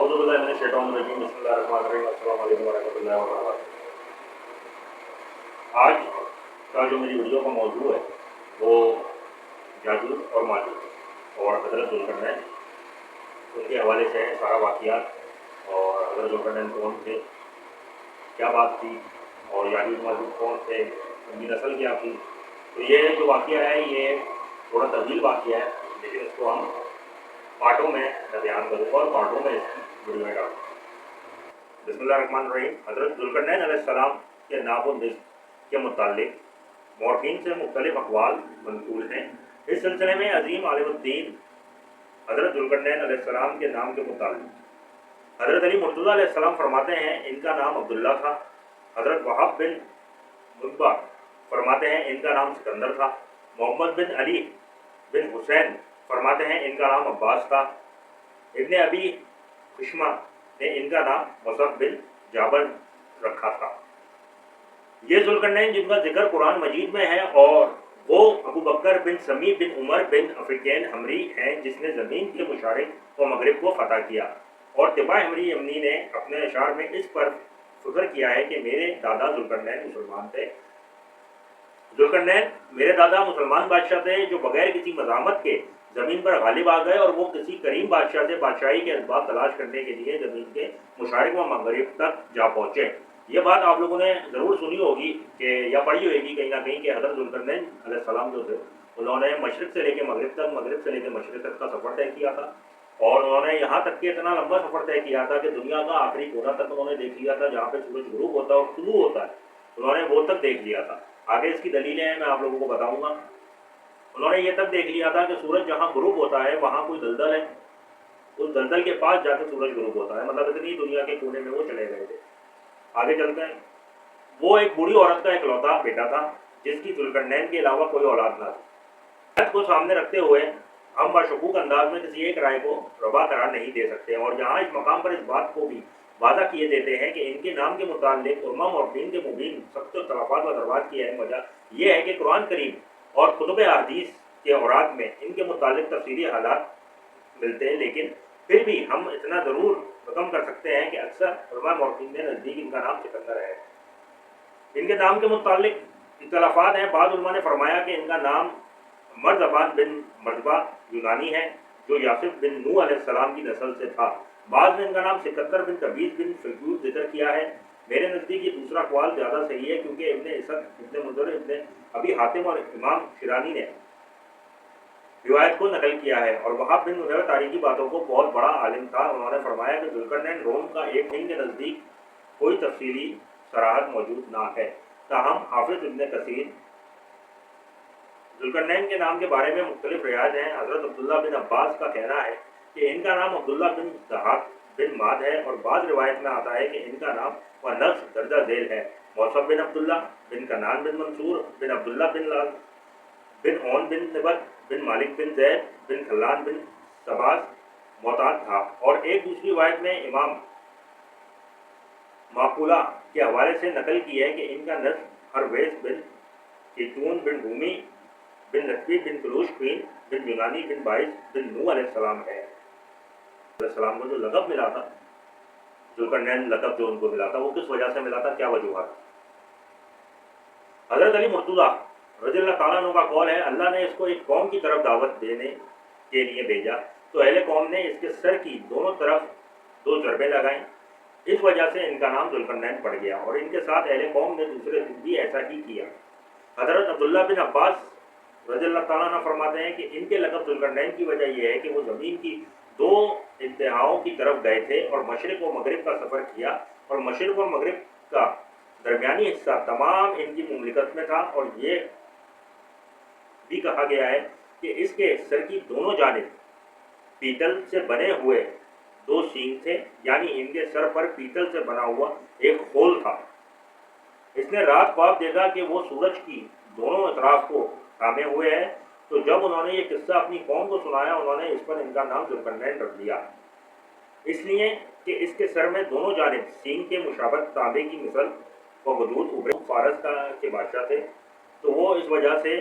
अऊज़ुबिल्लाहि मिनश्शैतानिर्रजीम बिस्मिल्लाहिर्रहमानिर्रहीम अस्सलामु अलैकुम वरहमतुल्लाहि वबरकातुहू। आज का जो मेरी वीडियो का मौजू है वो याजूज और माजूज और हज़रत ज़ुल्करनैन, उनके हवाले से है सारा वाक़ियात और हज़रत ज़ुल्करनैन कौन थे, क्या बात थी और याजूज माजूज कौन थे, उनकी नस्ल क्या थी। तो ये जो वाक़या है ये थोड़ा तवील वाक़या है, लेकिन इसको हम पार्टों में बयान करूँगा और पार्टों में इसकी वीडियो में डालूँगा। बिस्मिल्लाहिर्रहमानिर्रहीम। हज़रत ज़ुल्करनैन अलैहिस्सलाम के नाब व निस्ब के मुताल्लिक़ मौरख़ीन से मुख्तलिफ़ अक़वाल मनक़ूल हैं। इस सिलसिले में अज़ीम आलिमुद्दीन हज़रत ज़ुल्करनैन अलैहिस्सलाम के नाम के मुताल्लिक़ हज़रत अली मुर्तज़ा अलैहिस्सलाम फरमाते हैं इनका नाम अब्दुल्ला था। हज़रत वहाब बिन मुतबा फरमाते हैं इनका नाम सिकंदर था। मोहम्मद बिन अली बिन हुसैन फरमाते हैं इनका नाम अब्बास था। इब्ने अबी खुशमा ने इनका नाम मुसअब बिन जाबर रखा था। ये ज़ुल्करनैन जिनका जिक्र कुरान मजीद में है और वो अबू बकर बिन समी बिन उमर बिन अफ्रीकैन हमरी हैं जिसने ज़मीन के मुशारिक व मगरिब को फ़तह किया। और तिबा हमरी यमनी ने अपने अशार में इस पर फ़िक्र किया है कि मेरे दादा ज़ुल्करनैन मुसलमान थे। ज़ुल्करनैन मेरे दादा मुसलमान बादशाह थे जो बगैर किसी मज़ामत के ज़मीन पर गालिब आ गए और वो किसी करीम बादशाह से बादशाही के असबाब तलाश करने के लिए ज़मीन के मुशारिक व मगरिब तक जा पहुँचे। ये बात आप लोगों ने ज़रूर सुनी होगी कि या पढ़ी होगी कहीं ना कहीं कि हज़रत ज़ुल्करनैन अलैहिस्सलाम जो थे उन्होंने मशरिक़ से लेकर मगरिब तक, मगरिब से लेकर मशरिक़ तक का सफ़र तय किया था। और उन्होंने यहाँ तक कि इतना लंबा सफ़र तय किया था कि दुनिया का आखिरी कोना तक उन्होंने देख लिया था जहाँ पे सूरज गुरूब होता है और तुलू होता है, उन्होंने वो तक देख लिया था। आगे इसकी दलीलें हैं, मैं आप लोगों को बताऊँगा। उन्होंने ये तक देख लिया था कि सूरज जहाँ गुरूब होता है वहाँ कोई दलदल है, उस दलदल के पास जाकर सूरज गुरूब होता है, मतलब इतनी दुनिया के कोने में वो चले गए थे। आगे चलते हैं। वो एक बूढ़ी औरत का इकलौता बेटा था जिसकी ज़ुल्करनैन के अलावा कोई औलाद न थी। बात को सामने रखते हुए हम बशकूक अंदाज में किसी एक राय को रवा करार नहीं दे सकते और जहाँ इस मकाम पर इस बात को भी वादा किए देते हैं कि इनके नाम के मुताल्लिक़ उलमा मौरख़ीन के मुबीन सख्त इख्तिलाफ़ात व ज़रबात की अहम वजह यह है कि कुरान करीम और कुतुब हदीस के औरात में इनके मुताल्लिक़ तफसीली हालात मिलते हैं, लेकिन फिर भी हम इतना ज़रूर रकम कर सकते हैं कि अक्सर उलमा मौरख़ीन के नज़दीक इनका नाम सिकंदर है। इनके नाम के मुताल्लिक़ इख्तिलाफ़ात हैं। बाद उलमा ने फरमाया कि इनका नाम मरज़बान बिन मरज़बा यूनानी है जो यासिफ बिन नूह अलैहिस्सलाम की नस्ल से था। बाद में इनका नाम सिकंदर बिन कबीस बिन फ़िलूस जिक्र किया है। मेरे नज़दीक ये दूसरा क़वाल ज़्यादा सही है क्योंकि इब्ने इसक, इब्ने मुंज़र, इब्ने अबी हातिम और इमाम शिरानी ने रिवायत को नकल किया है। और वहाब बिन मुनव्वर तारीख़ी बातों को बहुत बड़ा आलिम था। उन्होंने फरमाया कि ज़ुल्करनैन रोम का एक दिन के नज़दीक कोई तफसीली सराहत मौजूद ना है। ताहम हाफिज़ इब्ने कसीर ज़ुल्करनैन के नाम के बारे में मुख्तलिफ रिवायत हैं। हज़रत अब्दुल्ला बिन अब्बास का कहना है कि इनका नाम अब्दुल्ला बिन दहाक बिन माद है और बाद रिवायत में आता है कि इनका नाम व नफ्स दर्जा झेल है। मौसम बिन अब्दुल्ला बिन कनान बिन मंसूर बिन अब्दुल्ला बिन लाल बिन ओन बिन निबत बिन मालिक बिन जैद बिन खल्लान बिन सबास मोहताज था। और एक दूसरी रिवायत में इमाम माकुला के हवाले से नकल की है कि इनका नस्ब हरवेस बिन खितून बिन रूमी बिन नकवी बिन तुलूश बिन यूनानी बिन बाइस बिन नूह अलैहिस्सलाम है। अलैहिस्सलाम को जो लक़ब मिला था, ज़ुल्करनैन लक़ब जो उनको मिला था वो किस वजह से मिला था, क्या वजूहत। हज़रत अली मुर्तज़ा रज़ियल्लाहु ताला अन्हु का कौल है अल्लाह ने इसको एक कौम की तरफ दावत देने के लिए भेजा तो अहले कौम ने इसके सर की दोनों तरफ 2 ज़रबें लगाईं। इस वजह से इनका नाम ज़ुल्करनैन पड़ गया और इनके साथ अहले कौम ने दूसरे दिन भी ऐसा ही किया। हज़रत अब्दुल्ला बिन अब्बास रज़ियल्लाहु ताला अन्हु फरमाते हैं कि इनके लक़ब ज़ुल्करनैन की वजह यह है कि वो ज़मीन की 2 इंतहाओं की तरफ गए थे और मशरिक़ व मगरिब का सफ़र किया और मशरिक़ और मगरिब का दरमियानी हिस्सा तमाम इनकी मुमलिकत में था। और ये भी कहा गया है कि इसके सर की दोनों जानिब पीतल से बने हुए 2 सींग थे, यानी इनके सर पर पीतल से बना हुआ एक खोल था। इसने रात ख्वाब देखा कि वो सूरज की दोनों अतराफ को थामे हुए है। तो जब उन्होंने ये किस्सा अपनी कौम को सुनाया उन्होंने इस पर इनका नाम ज़ुल्करनैन रख दिया, इसलिए कि इसके सर में दोनों जानिब सींग के मुशाबत तांबे की मिसल व वजूद उभरे। फारस के बादशाह थे तो वो इस वजह से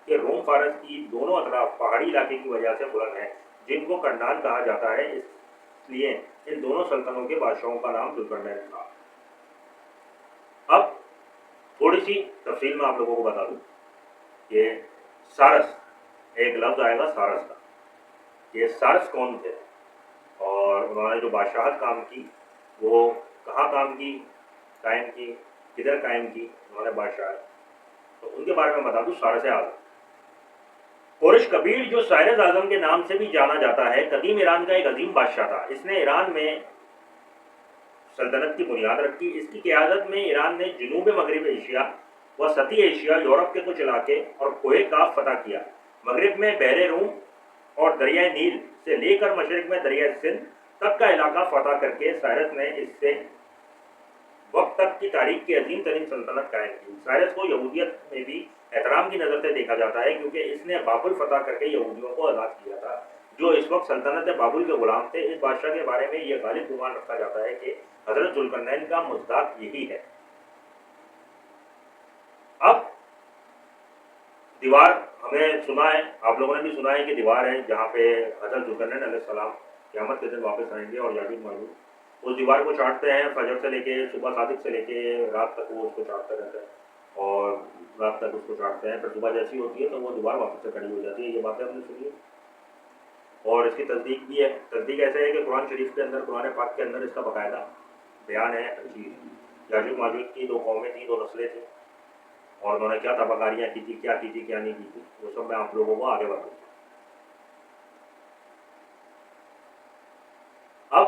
कि रोम फारस की दोनों अतराफ पहाड़ी इलाके की वजह से बुलंद है जिनको करनान कहा जाता है, इसलिए ان دونوں سلطنتوں کے بادشاہوں کا نام ذوالقرنین تھا۔ اب تھوڑی سی تفصیل میں آپ لوگوں کو بتا دوں کہ سارس، ایک لفظ آئے گا سارس کا، یہ سارس کون تھے اور انہوں نے جو بادشاہت کام کی وہ کہاں کام کی، قائم کی، کدھر قائم کی انہوں نے بادشاہت، تو ان کے بارے میں بتا دوں۔ سارس اعظم قورش کبیر، جو سائرس اعظم کے نام سے بھی جانا جاتا ہے، قدیم ایران کا ایک عظیم بادشاہ تھا۔ اس نے ایران میں سلطنت کی بنیاد رکھی۔ اس کی قیادت میں ایران نے جنوب مغرب ایشیا، وسطی ایشیا، یورپ کے کچھ علاقے اور کوہ کاف فتح کیا۔ مغرب میں بحر روم اور دریائے نیل سے لے کر مشرق میں دریائے سندھ تک کا علاقہ فتح کر کے سائرس نے اس سے وقت تک کی تاریخ کی عظیم ترین سلطنت قائم کی۔ سائرس کو یہودیت میں بھی احترام کی نظر سے دیکھا جاتا ہے، کیونکہ اس نے بابل فتح کر کے یہودیوں کو آزاد کیا تھا جو اس وقت سلطنت بابل کے غلام تھے۔ اس بادشاہ کے بارے میں یہ غالب گمان رکھا جاتا ہے کہ حضرت ذوالقرنین کا مصداق یہی ہے۔ اب دیوار ہمیں سنا ہے، آپ لوگوں نے بھی سنا ہے کہ دیوار ہے جہاں پہ حضرت ذوالقرنین علیہ السلام قیامت کے دن واپس آئیں گے اور یاجوج ماجوج اس دیوار کو چاٹتے ہیں، فجر سے لے کے صبح صادق سے لے کے رات تک وہ اس کو چاٹتے رہتے ہیں اور رات تک اس کو چاٹتے ہیں، پھر صبح جیسی ہوتی ہے تو وہ دیوار واپس سے کھڑی ہو جاتی ہے۔ یہ باتیں ہم نے سنی ہے اور اس کی تصدیق بھی ہے۔ تصدیق ایسے ہے کہ قرآن شریف کے اندر، قرآن پاک کے اندر اس کا باقاعدہ بیان ہے ہر چیز۔ یاجوج ماجوج کی دو قومیں تھیں، دو نسلیں تھیں اور انہوں نے کیا تباکاریاں کی تھی، کیا کی تھی، کیا نہیں کی تھی، وہ سب میں آپ لوگوں کو آگے بتاؤں۔ اب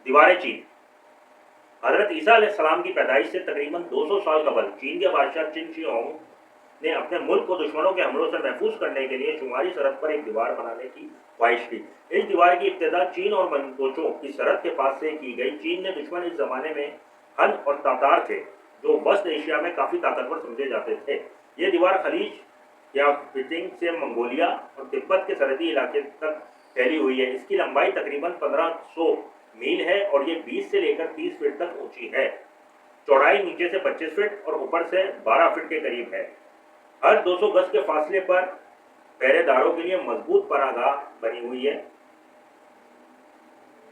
دیوار چین، حضرت عیسیٰ علیہ السلام کی پیدائش سے تقریباً 200 سال قبل چین کے بادشاہ چن شی ہونگ نے اپنے ملک کو دشمنوں کے حملوں سے محفوظ کرنے کے لیے شمالی سرحد پر ایک دیوار بنانے کی خواہش کی۔ اس دیوار کی ابتدا چین اور منگوچوں کی سرحد کے پاس سے کی گئی۔ چین نے دشمن اس زمانے میں ہن اور تاتار تھے جو وسط ایشیا میں کافی طاقتور سمجھے جاتے تھے۔ یہ دیوار خلیج یا پٹنگ سے منگولیا اور تبت کے سرحدی علاقے تک پھیلی ہوئی ہے۔ اس کی لمبائی تقریباً 1500 میل ہے اور یہ 20 سے لے کر 30 فٹ تک اونچی ہے۔ چوڑائی نیچے سے 25 فٹ اور اوپر سے 12 فٹ کے قریب ہے۔ ہر 200 گز کے فاصلے پر پہرے داروں کے لیے مضبوط پناہ گاہ بنی ہوئی ہے۔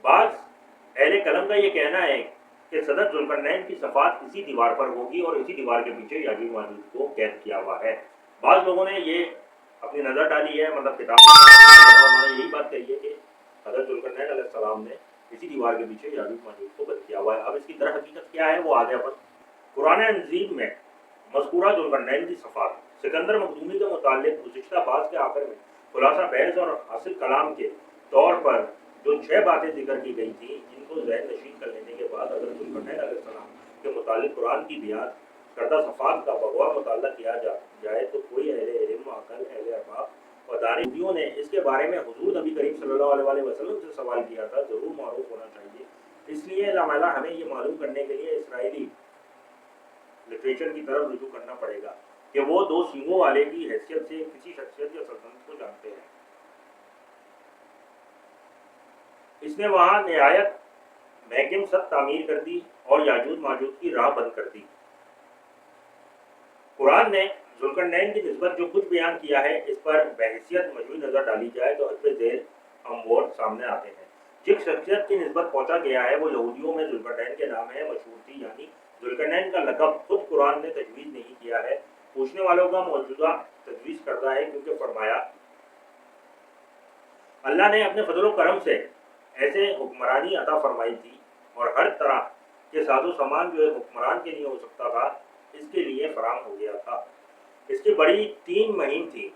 بعض اہل قلم کا یہ کہنا ہے کہ صدر ذوالقرنین کی صفات اسی دیوار پر ہوگی اور اسی دیوار کے پیچھے یاجوج ماجوج کو قید کیا ہوا ہے۔ بعض لوگوں نے یہ اپنی نظر ڈالی ہے، مطلب کتاب میں یہی بات کہی ہے کہ حضرت ذوالقرنین علیہ السلام نے اسی دیوار کے پیچھے یاجوج ماجوج کو قید کیا ہوا ہے۔ اب اس کی در حقیقت کیا ہے وہ آگے اپن قرآن عظیم میں مذکورہ ذوالقرنین کی صفات سکندر مقدونی کے متعلق گزشتہ بعض کے آخر میں خلاصہ بحث اور حاصل کلام کے طور پر جو 6 باتیں ذکر کی گئی تھیں، جن کو ذہن نشین کر لینے کے بعد اگر ذوالقرنین علیہ السلام کے متعلق قرآن کی بیان کردہ صفات کا بغور مطالعہ کیا جائے تو کوئی اہل علم، عقل، اہل ارباب اور دانشوروں نے اس کے بارے میں حضور نبی کریم صلی اللہ علیہ وسلم سے سوال کیا تھا، ضرور معروف ہونا چاہیے۔ اس لیے لامحالہ ہمیں یہ معلوم کرنے کے لیے اسرائیلی لٹریچر کی طرف رجوع کرنا پڑے گا کہ وہ 2 سینگوں والے کی حیثیت سے کسی شخصیت یا سلطنت کو جانتے ہیں۔ اس نے وہاں نہایت محکم سد تعمیر کر دی اور یاجوج ماجوج کی راہ بند کر دی۔ قرآن نے ذوالقرنین کی نسبت جو کچھ بیان کیا ہے، اس پر بحیثیت مجموعی نظر ڈالی جائے تو حسب ذیل امور سامنے آتے ہیں۔ جس شخصیت کی نسبت پہنچا گیا ہے وہ یہودیوں میں ذوالقرنین کے نام ہے مشہور تھی، یعنی ذوالقرنین کا لقب خود قرآن نے تجویز نہیں کیا ہے، پوچھنے والوں کا موجودہ تجویز کرتا ہے، کیونکہ فرمایا اللہ نے اپنے فضل و کرم سے ایسے حکمرانی عطا فرمائی تھی اور ہر طرح کے ساز و سامان جو ایک حکمران کے لیے ہو سکتا تھا اس کے لیے فراہم ہو گیا تھا۔ اس کی بڑی 3 مہم تھی،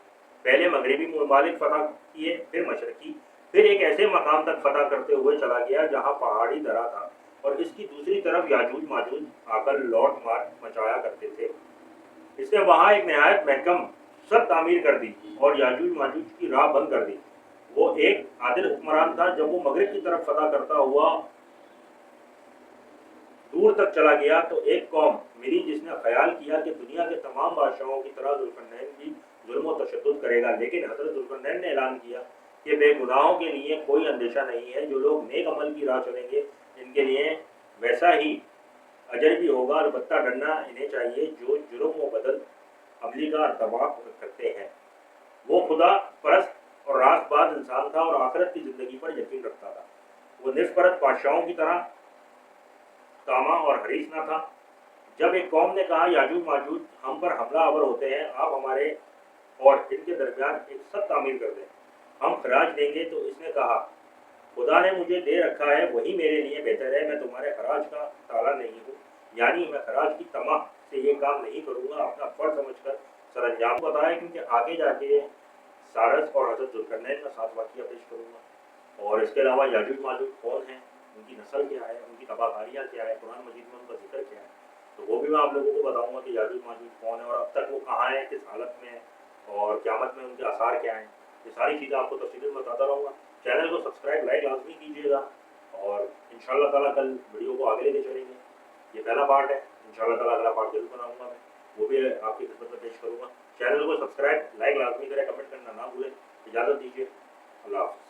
پہلے مغربی ممالک فتح کیے، پھر مشرقی، پھر ایک ایسے مقام تک فتح کرتے ہوئے چلا گیا جہاں پہاڑی درہ تھا اور اس کی دوسری طرف یاجوج ماجوج آ کر لوٹ مار مچایا کرتے تھے۔ اس نے وہاں ایک نہایت محکم سد تعمیر کر دی اور یاجوج ماجوج کی راہ بند کر دی۔ وہ ایک عادل حکمران تھا۔ جب وہ مغرب کی طرف فتح کرتا ہوا دور تک چلا گیا تو ایک قوم ملی جس نے خیال کیا کہ دنیا کے تمام بادشاہوں کی طرح ذوالقرنین بھی ظلم و تشدد کرے گا، لیکن حضرت ذوالقرنین نے اعلان کیا کہ بے گناہوں کے لیے کوئی اندیشہ نہیں ہے، جو لوگ نیک عمل کی راہ چلیں گے ان کے لیے ویسا ہی اجر بھی ہوگا، البتہ ڈرنا انہیں چاہیے جو جرم و بدل عملی کا ارتکاب کرتے ہیں۔ وہ خدا پرست اور راست باز انسان تھا اور آخرت کی زندگی پر یقین رکھتا تھا۔ वो निष्परत बादशाहों की तरह तामा और हरीस न था। जब एक कौम ने कहा याजूज माजूज हम पर हमला आवर होते हैं, आप हमारे और इनके दरमियान एक सद तामीर कर दें, हम खराज देंगे। तो इसने कहा खुदा ने मुझे दे रखा है वही मेरे लिए बेहतर है, मैं तुम्हारे खराज का ताला नहीं हूँ, यानी मैं खराज की तमाह से ये काम नहीं करूँगा, अपना फर्ज समझकर सरंजाम बताया। क्योंकि आगे जाके सारस और हजरत जुल्करनैन का साथ वाक़िया पेश करूँगा। और इसके अलावा याजूज माजूज कौन है, उनकी नस्ल क्या है, उनकी तबाहकारियाँ क्या है, कुरान मजीद में उनका जिक्र क्या है, तो वो भी मैं आप लोगों को बताऊँगा कि याजूज माजूज कौन है और अब तक वो कहाँ है, किस हालत में है, और क़यामत में उनके आसार क्या हैं। ये सारी चीज़ें आपको तफसीलन बताता रहूँगा। चैनल को सब्सक्राइब लाइक लाजमी कीजिएगा और इंशाअल्लाह ताला कल वीडियो को आगे लेके चलेंगे। ये पहला पार्ट है, इंशाअल्लाह ताला अगला पार्ट जरूर बनाऊँगा मैं, वो भी आपकी खिदमत में पेश करूँगा। चैनल को सब्सक्राइब लाइक लाजमी करें, कमेंट करना ना भूलें। इजाज़त दीजिए, अल्लाह हाफ़िज़।